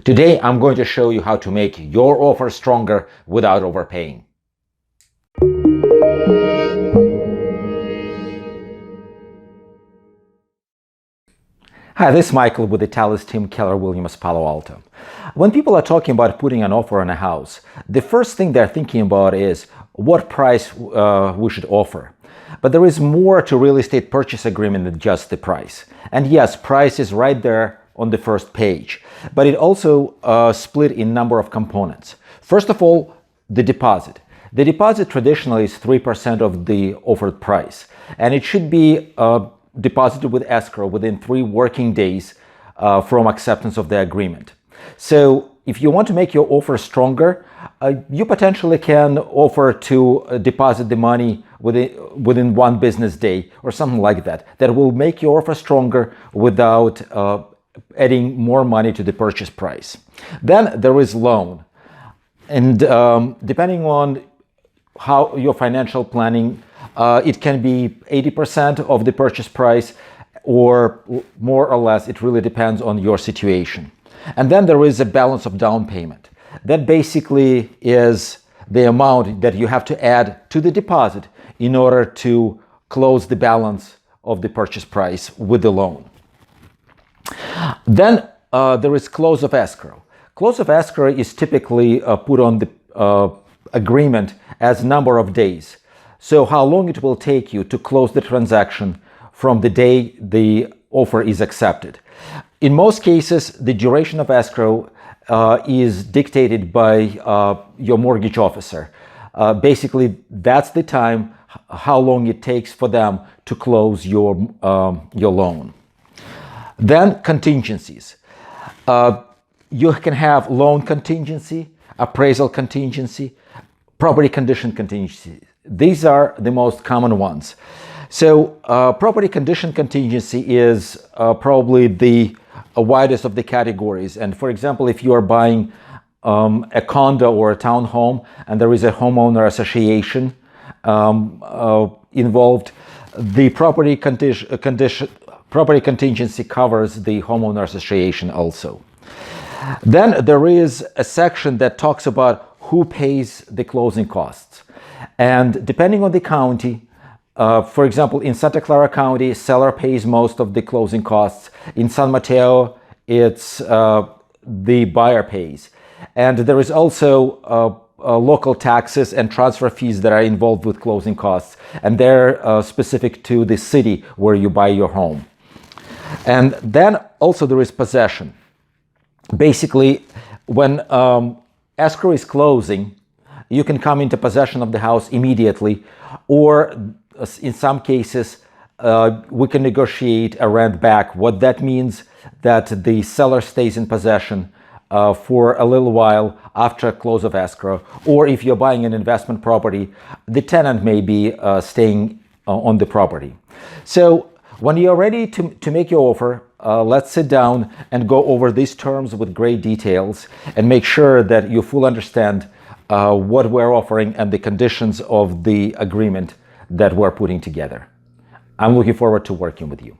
Today, I'm going to show you how to make your offer stronger without overpaying. Hi, this is Michael with the Talis team, Keller Williams, Palo Alto. When people are talking about putting an offer on a house, the first thing they're thinking about is what price we should offer. But there is more to real estate purchase agreement than just the price. And yes, price is right there on the first page, but it also split in number of components. First of all, the deposit. The deposit traditionally is 3% of the offered price, and it should be deposited with escrow within 3 working days from acceptance of the agreement. So if you want to make your offer stronger, you potentially can offer to deposit the money within 1 business day or something like that. That will make your offer stronger without adding more money to the purchase price. Then there is loan. And depending on how your financial planning, it can be 80% of the purchase price or more or less. It really depends on your situation. And then there is a balance of down payment. That basically is the amount that you have to add to the deposit in order to close the balance of the purchase price with the loan. Then there is close of escrow. Close of escrow is typically put on the agreement as number of days. So how long it will take you to close the transaction from the day the offer is accepted. In most cases, the duration of escrow is dictated by your mortgage officer. Basically, that's the time, how long it takes for them to close your loan. Then contingencies. You can have loan contingency, appraisal contingency, property condition contingency. These are the most common ones. So property condition contingency is probably the widest of the categories. And for example, if you are buying a condo or a townhome and there is a homeowner association involved, the property contingency covers the homeowner association also. Then there is a section that talks about who pays the closing costs. And depending on the county, for example, in Santa Clara County, seller pays most of the closing costs. In San Mateo, it's the buyer pays. And there is also local taxes and transfer fees that are involved with closing costs. And they're specific to the city where you buy your home. And then also there is possession. Basically, when escrow is closing, you can come into possession of the house immediately, or in some cases, we can negotiate a rent back. What that means that the seller stays in possession for a little while after close of escrow, or if you're buying an investment property, the tenant may be staying on the property. So when you're ready to make your offer, let's sit down and go over these terms with great details and make sure that you fully understand what we're offering and the conditions of the agreement that we're putting together. I'm looking forward to working with you.